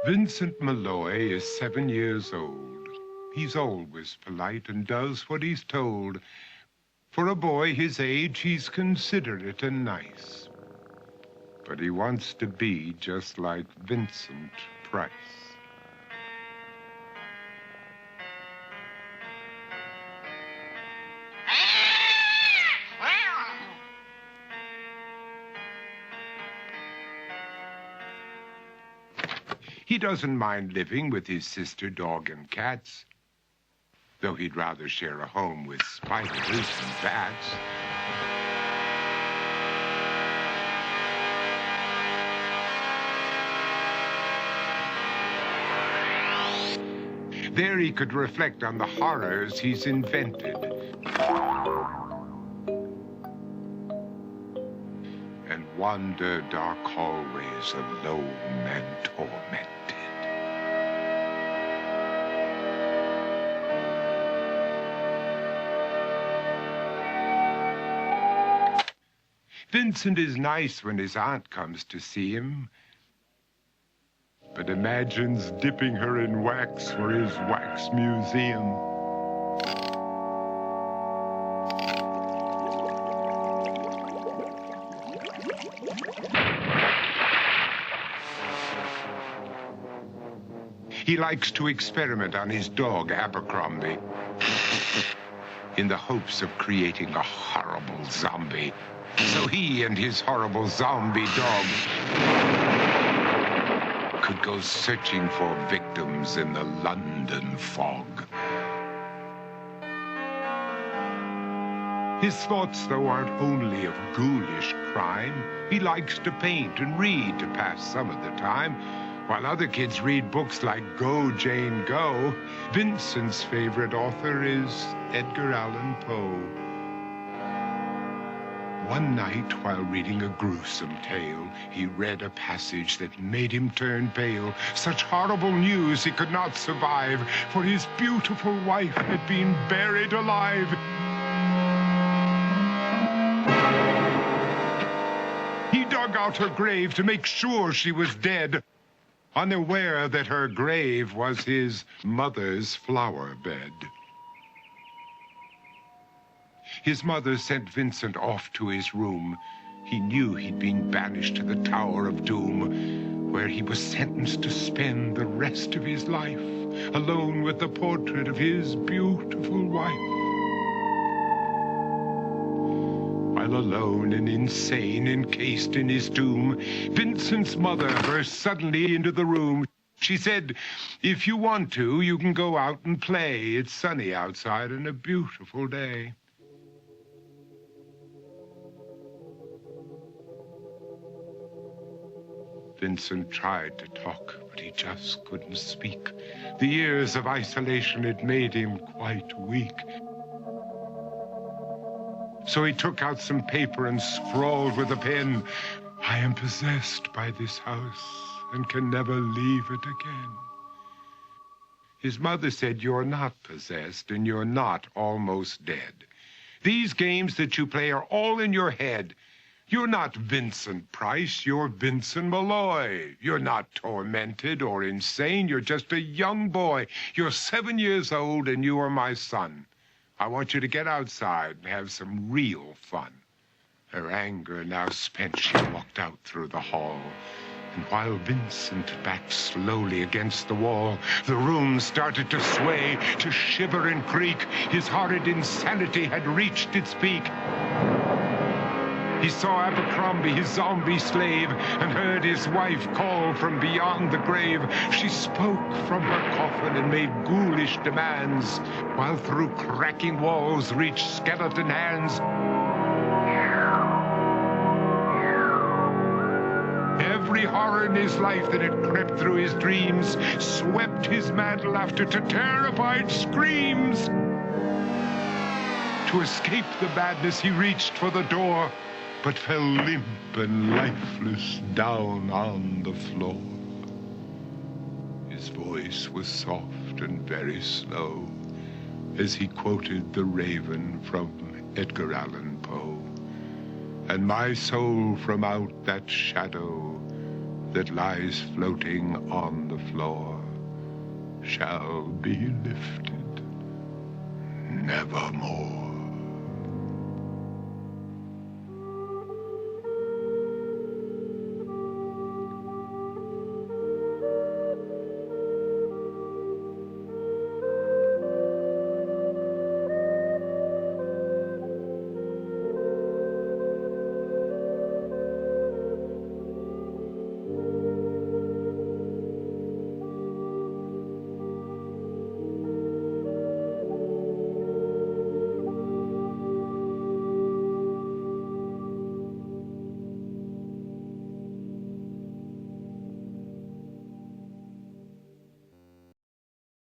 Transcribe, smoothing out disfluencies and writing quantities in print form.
Vicent Malloy is 7 years old. He's always polite and does what he's told. For a boy his age, he's considerate and nice. But he wants to be just like Vicent Price. He doesn't mind living with his sister, dog, and cats, though he'd rather share a home with spiders and bats. There he could reflect on the horrors he's invented. And wander dark hallways alone and tormented. Vicent is nice when his aunt comes to see him, but imagines dipping her in wax for his wax museum. He likes to experiment on his dog, Abercrombie, in the hopes of creating a horrible zombie. So he and his horrible zombie dog could go searching for victims in the London fog. His thoughts, though, aren't only of ghoulish crime. He likes to paint and read to pass some of the time. While other kids read books like Go, Jane, Go, Vicent's favorite author is Edgar Allan Poe. One night, while reading a gruesome tale, he read a passage that made him turn pale. Such horrible news he could not survive, for his beautiful wife had been buried alive. He dug out her grave to make sure she was dead, unaware that her grave was his mother's flower bed. His mother sent Vicent off to his room. He knew he'd been banished to the Tower of Doom, where he was sentenced to spend the rest of his life alone with the portrait of his beautiful wife. While alone and insane, encased in his tomb, Vicent's mother burst suddenly into the room. She said, "If you want to, you can go out and play. It's sunny outside and a beautiful day." Vicent tried to talk, but he just couldn't speak. The years of isolation had made him quite weak. So he took out some paper and scrawled with a pen, "I am possessed by this house and can never leave it again." His mother said, "You're not possessed and you're not almost dead. These games that you play are all in your head. You're not Vicent Price, you're Vicent Malloy. You're not tormented or insane, you're just a young boy. You're 7 years old and you are my son. I want you to get outside and have some real fun." Her anger now spent, she walked out through the hall. And while Vicent backed slowly against the wall, the room started to sway, to shiver and creak. His horrid insanity had reached its peak. He saw Abercrombie, his zombie slave, and heard his wife call from beyond the grave. She spoke from her coffin and made ghoulish demands, while through cracking walls reached skeleton hands. Every horror in his life that had crept through his dreams swept his mad laughter to terrified screams. To escape the madness, he reached for the door, but fell limp and lifeless down on the floor. His voice was soft and very slow as he quoted The Raven from Edgar Allan Poe. And my soul from out that shadow that lies floating on the floor shall be lifted nevermore.